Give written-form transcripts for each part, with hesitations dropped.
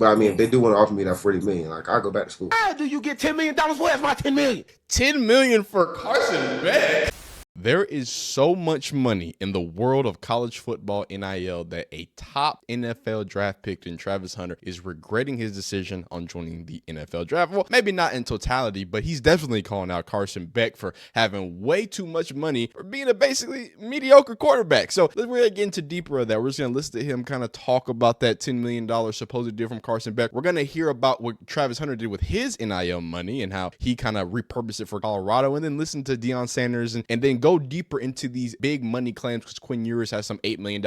But I mean, if they do want to offer me that $40 million, like I'll go back to school. How do you get $10 million? Where's my $10 million? $10 million for Carson Beck. There is so much money in the world of college football NIL that a top NFL draft pick in Travis Hunter is regretting his decision on joining the NFL draft. Well, maybe not in totality, but he's definitely calling out Carson Beck for having way too much money for being a basically mediocre quarterback. So let's really get into deeper of that. We're just going to listen to him kind of talk about that $10 million supposed deal from Carson Beck. We're going to hear about what Travis Hunter did with his NIL money and how he kind of repurposed it for Colorado, and then listen to Deion Sanders and then go deeper into these big money claims because Quinn Ewers has some $8 million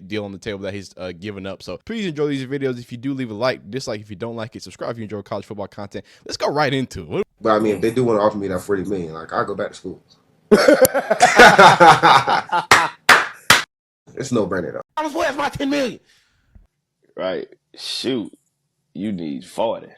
deal on the table that he's given up. So please enjoy these videos. If you do, leave a like, dislike if you don't like it, subscribe if you enjoy college football content. Let's go right into it. But I mean, if they do want to offer me that $40 million, like I'll go back to school. It's no brainer though. Where's my $10 million? Right. Shoot. You need 40.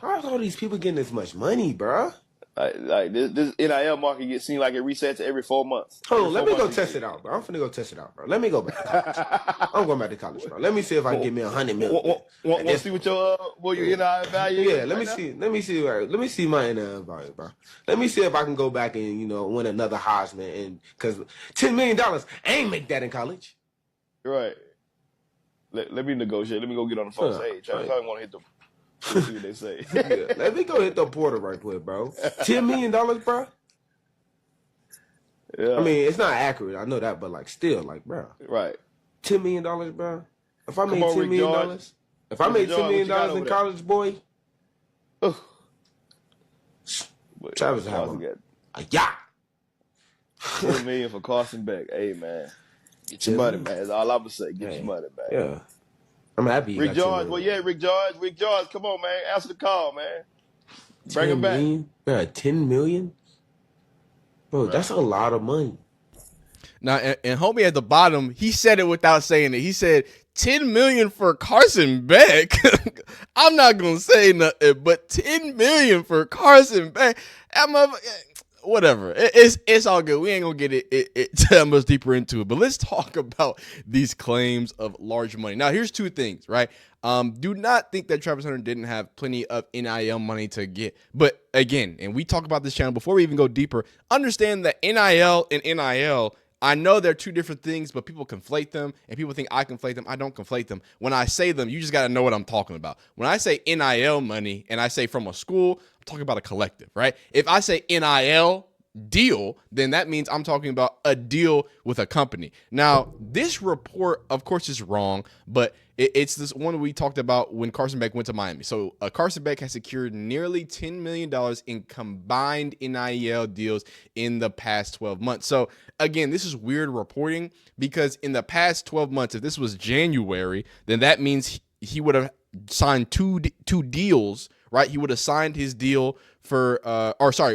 How's all these people getting this much money, bro? Like this NIL market seems like it resets every 4 months. Hold on, let me go test it out, bro. I'm finna go test it out, bro. Let me go back to college. I'm going back to college, bro. Let me see if I can get me $100 million. Want to see what your NIL value is? Yeah, let me see my NIL value, bro. Let me see if I can go back and win another Heisman, and because $10 million, I ain't make that in college. Right. Let me negotiate. Let me go get on the phone. Hey, Travis, I want to hit the. See what they say. Yeah, let me go hit the portal right quick, bro. $10 million, bro. Yeah. I mean, it's not accurate. I know that, but like, still, like, bro. Right. $10 million, bro. If I made $10 million, if I made $10 million in college, boy. Travis have a yacht. $10 million for Carson Beck. Hey, man. Get your money, man. That's all I'm gonna say. Get your money back. Yeah. I'm happy. Rick George, Rick George. Rick George, come on, man. Answer the call, man. Bring him back. Bro, $10 million? Bro, that's a lot of money. Now, and homie at the bottom, he said it without saying it. He said, $10 million for Carson Beck. I'm not going to say nothing, but $10 million for Carson Beck. Whatever. It's all good. We ain't going to get it too much deeper into it. But let's talk about these claims of large money. Now, here's two things, right? Do not think that Travis Hunter didn't have plenty of NIL money to get. But again, and we talk about this channel before we even go deeper, understand that NIL and NIL, I know they're two different things, but people conflate them, and people think I conflate them. I don't conflate them. When I say them, you just got to know what I'm talking about. When I say NIL money and I say from a school, I'm talking about a collective, right? If I say NIL deal, then that means I'm talking about a deal with a company. Now, this report, of course, is wrong, but it's this one we talked about when Carson Beck went to Miami. So Carson Beck has secured nearly $10 million in combined NIL deals in the past 12 months. So again, this is weird reporting because in the past 12 months, if this was January, then that means he would have signed two deals, right? He would have signed his deal for,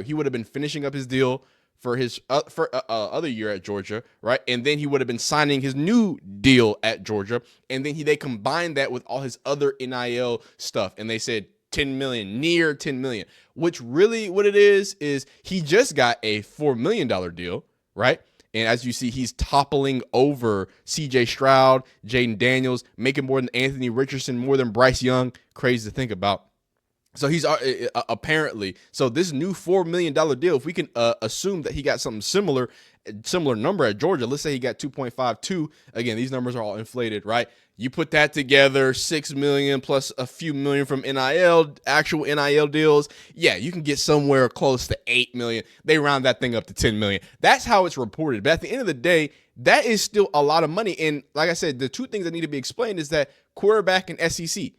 he would have been finishing up his deal for his other year at Georgia, right? And then he would have been signing his new deal at Georgia, and then they combined that with all his other NIL stuff, and they said 10 million, near 10 million, which really what it is he just got a $4 million deal, right? And as you see, he's toppling over C.J. Stroud, Jaden Daniels, making more than Anthony Richardson, more than Bryce Young. Crazy to think about. So he's apparently, so this new $4 million deal, if we can assume that he got something similar number at Georgia, let's say he got 2.52. Again, these numbers are all inflated, right? You put that together, 6 million plus a few million from NIL, actual NIL deals. Yeah, you can get somewhere close to 8 million. They round that thing up to 10 million. That's how it's reported. But at the end of the day, that is still a lot of money. And like I said, the two things that need to be explained is that quarterback and SEC.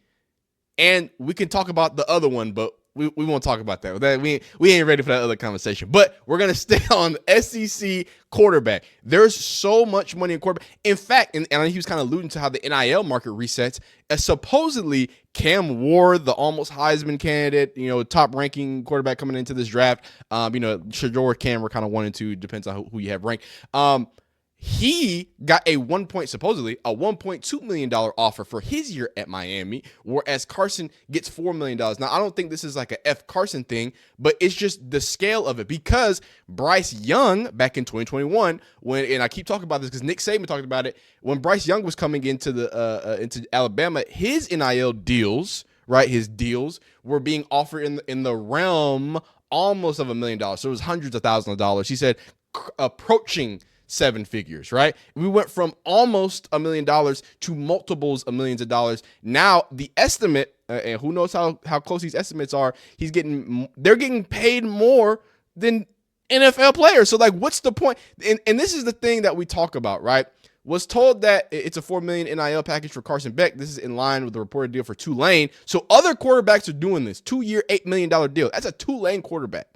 And we can talk about the other one, but we won't talk about that. We ain't ready for that other conversation. But we're going to stay on SEC quarterback. There's so much money in quarterback. In fact, and he was kind of alluding to how the NIL market resets. Supposedly, Cam Ward, the almost Heisman candidate, top-ranking quarterback coming into this draft, Shador, Cam were kind of 1 and 2, depends on who you have ranked. He got supposedly a $1.2 million offer for his year at Miami, whereas Carson gets $4 million. Now, I don't think this is like a F Carson thing, but it's just the scale of it, because Bryce Young back in 2021, and I keep talking about this because Nick Saban talked about it, when Bryce Young was coming into into Alabama, his NIL deals, right, his deals were being offered in the realm almost of $1 million. So it was hundreds of thousands of dollars. He said approaching 7 figures, right? We went from almost $1 million to multiples of millions of dollars. Now the estimate, and who knows how close these estimates are, they're getting paid more than NFL players. So like, what's the point? And this is the thing that we talk about, right? Was told that it's a $4 million NIL package for Carson Beck. This is in line with the reported deal for Tulane. So other quarterbacks are doing this 2-year, $8 million deal. That's a Tulane quarterback.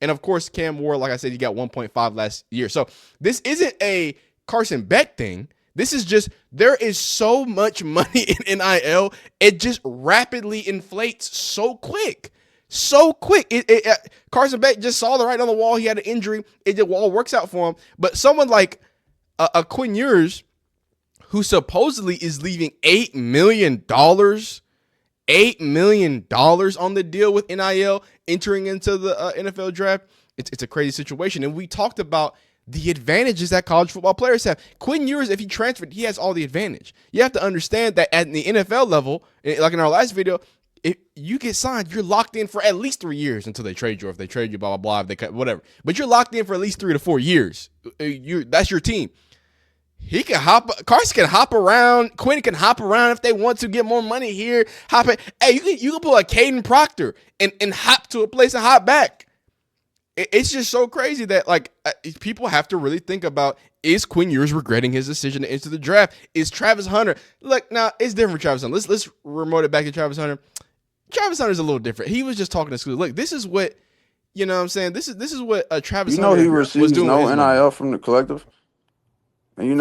And of course, Cam Ward, like I said, he got 1.5 last year. So this isn't a Carson Beck thing. This is just, there is so much money in NIL. It just rapidly inflates so quick. So quick. Carson Beck just saw the writing on the wall. He had an injury. It all works out for him. But someone like a Quinn Ewers, who supposedly is leaving $8 million on the deal with NIL entering into the NFL draft. It's a crazy situation. And we talked about the advantages that college football players have. Quinn Ewers, if he transferred, he has all the advantage. You have to understand that at the NFL level, like in our last video, if you get signed, you're locked in for at least 3 years until they trade you, or if they trade you, blah, blah, blah, if they cut, whatever. But you're locked in for at least 3 to 4 years. That's your team. Carson can hop around. Quinn can hop around if they want to get more money here. Hey, you can pull a Caden Proctor and hop to a place and hop back. It's just so crazy that like people have to really think about, is Quinn Ewers regretting his decision to enter the draft? Is Travis Hunter, look, now it's different for Travis Hunter. Let's remote it back to Travis Hunter. Travis Hunter's a little different. He was just talking to school. Look, this is what, you know what I'm saying? This is what Travis Hunter he receives was doing. No NIL from the collective. And he's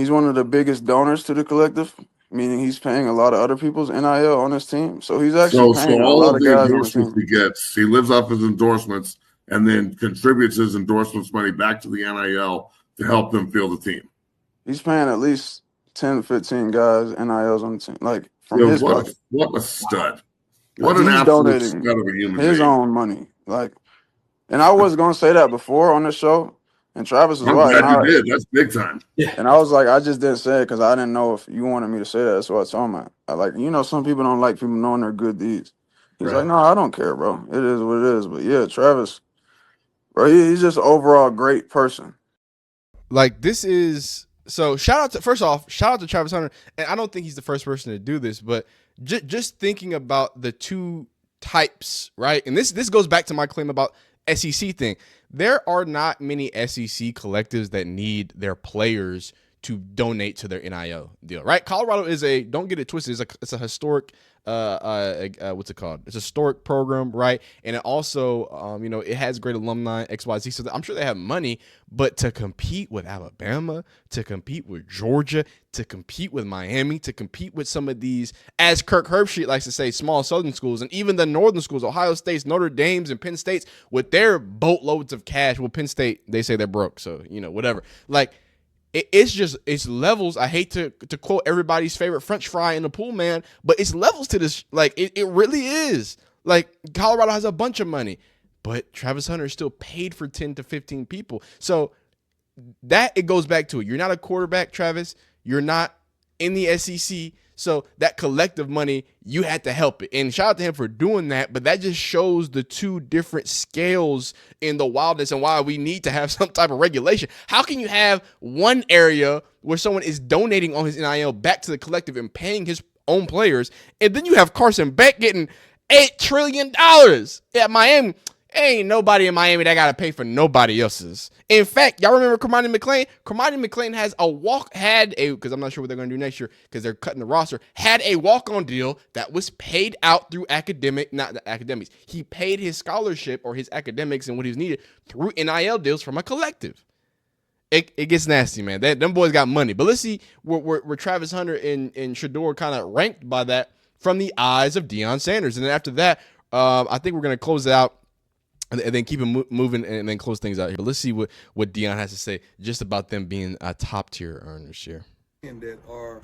one of the biggest donors to the collective, meaning he's paying a lot of other people's NIL on his team. So he's actually paying a all lot of of the guys on the endorsements team. he gets, he lives off his endorsements and then contributes his endorsements money back to the NIL to help them field the team. He's paying at least 10, 15 guys NILs on the team, like from his pocket. What a stud! What an He's absolute donating stud of a human his being. own money, like. And I was gonna say that before on the show. And Travis was I'm right. glad you did. That's big time. And I was like, I just didn't say it because I didn't know if you wanted me to say that. That's what I told him. Some people don't like people knowing their good deeds. He's like, no, I don't care, bro. It is what it is. But yeah, Travis, bro, he's just an overall great person. Like, this is, so shout out to Travis Hunter. And I don't think he's the first person to do this, but just thinking about the two types, right? And this goes back to my claim about SEC thing. There are not many SEC collectives that need their players to donate to their NIL deal, right? Colorado is don't get it twisted, it's a historic what's it called? It's a historic program, right? And it also it has great alumni, XYZ. So I'm sure they have money, but to compete with Alabama, to compete with Georgia, to compete with Miami, to compete with some of these, as Kirk Herbstreit likes to say, small southern schools, and even the northern schools, Ohio State's, Notre Dame's, and Penn State's, with their boatloads of cash. Well, Penn State, they say they're broke, so whatever. Like, it's levels. I hate to quote everybody's favorite French fry in the pool, man, but it's levels to this. Like, it really is. Like, Colorado has a bunch of money, but Travis Hunter is still paid for 10 to 15 people. So that, it goes back to it. You're not a quarterback, Travis. You're not in the SEC. So that collective money, you had to help it. And shout out to him for doing that. But that just shows the two different scales in the wildness and why we need to have some type of regulation. How can you have one area where someone is donating on his NIL back to the collective and paying his own players, and then you have Carson Beck getting $8 trillion at Miami? Ain't nobody in Miami that got to pay for nobody else's. In fact, y'all remember Cormani McClain? Cormani McClain because I'm not sure what they're going to do next year because they're cutting the roster, had a walk-on deal that was paid out through not the academics. He paid his scholarship or his academics and what he was needed through NIL deals from a collective. It gets nasty, man. Them boys got money. But let's see where Travis Hunter and Shedeur kind of ranked by that from the eyes of Deion Sanders. And then after that, I think we're going to close it out and then keep it moving and then close things out here. But let's see what Deion has to say just about them being top tier earners here. And that are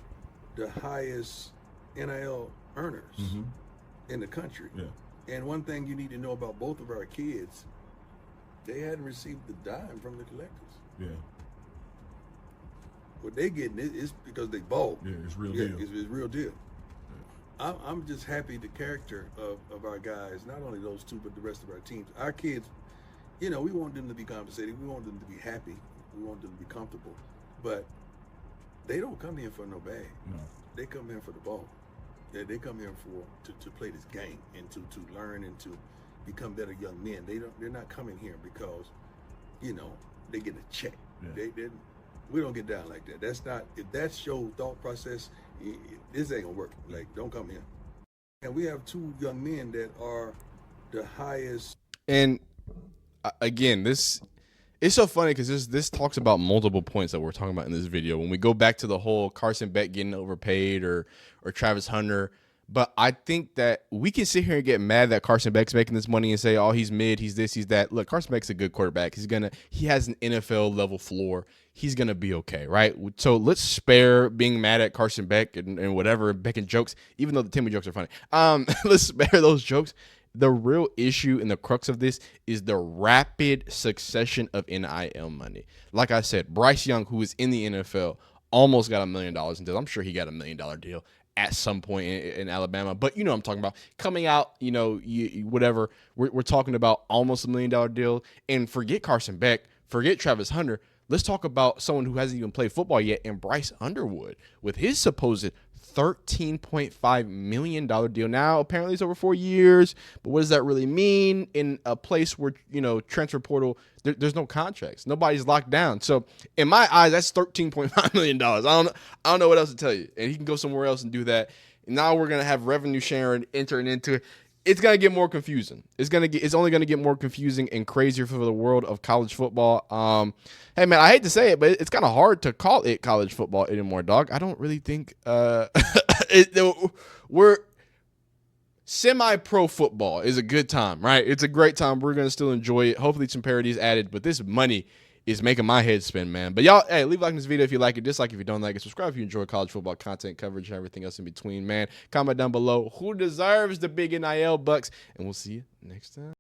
the highest NIL earners in the country. Yeah. And one thing you need to know about both of our kids, they hadn't received the dime from the collectors. Yeah. What they getting is because they bought. Yeah, it's real deal. It's real deal. Yeah. I'm just happy the character of our guys, not only those two, but the rest of our teams. Our kids, we want them to be compensated. We want them to be happy. We want them to be comfortable. But they don't come here for no bag. No. They come here for the ball. They come here to play this game and to learn and to become better young men. They're not coming here because, they get a check. Yeah. We don't get down like that. That's not, if that's your thought process, this ain't gonna work. Like, don't come here. And we have two young men that are the highest. And again, it's so funny because this talks about multiple points that we're talking about in this video. When we go back to the whole Carson Beck getting overpaid or Travis Hunter, but I think that we can sit here and get mad that Carson Beck's making this money and say, oh, he's mid, he's this, he's that. Look, Carson Beck's a good quarterback. He has an NFL level floor. He's gonna be okay, right? So let's spare being mad at Carson Beck and whatever, Beck and jokes, even though the Timmy jokes are funny. Let's spare those jokes. The real issue and the crux of this is the rapid succession of NIL money. Like I said, Bryce Young, who is in the NFL, almost got $1 million in deals. I'm sure he got $1 million deal at some point in Alabama. But you know what I'm talking about. Coming out, whatever. We're talking about almost $1 million deal. And forget Carson Beck, forget Travis Hunter. Let's talk about someone who hasn't even played football yet, and Bryce Underwood with his supposed $13.5 million deal. Now, apparently it's over 4 years, but what does that really mean in a place where, transfer portal, there's no contracts. Nobody's locked down. So in my eyes, that's $13.5 million. I don't know what else to tell you. And he can go somewhere else and do that. And now we're going to have revenue sharing entering into it. It's going to get more confusing. It's only going to get more confusing and crazier for the world of college football. Hey, man, I hate to say it, but it's kind of hard to call it college football anymore, dog. I don't really think we're semi-pro football is a good time, right? It's a great time. We're going to still enjoy it. Hopefully some parity is added, but this money is making my head spin, man. But y'all, hey, leave a like on this video if you like it, dislike if you don't like it, subscribe if you enjoy college football content coverage and everything else in between, man. Comment down below who deserves the big NIL bucks, and we'll see you next time.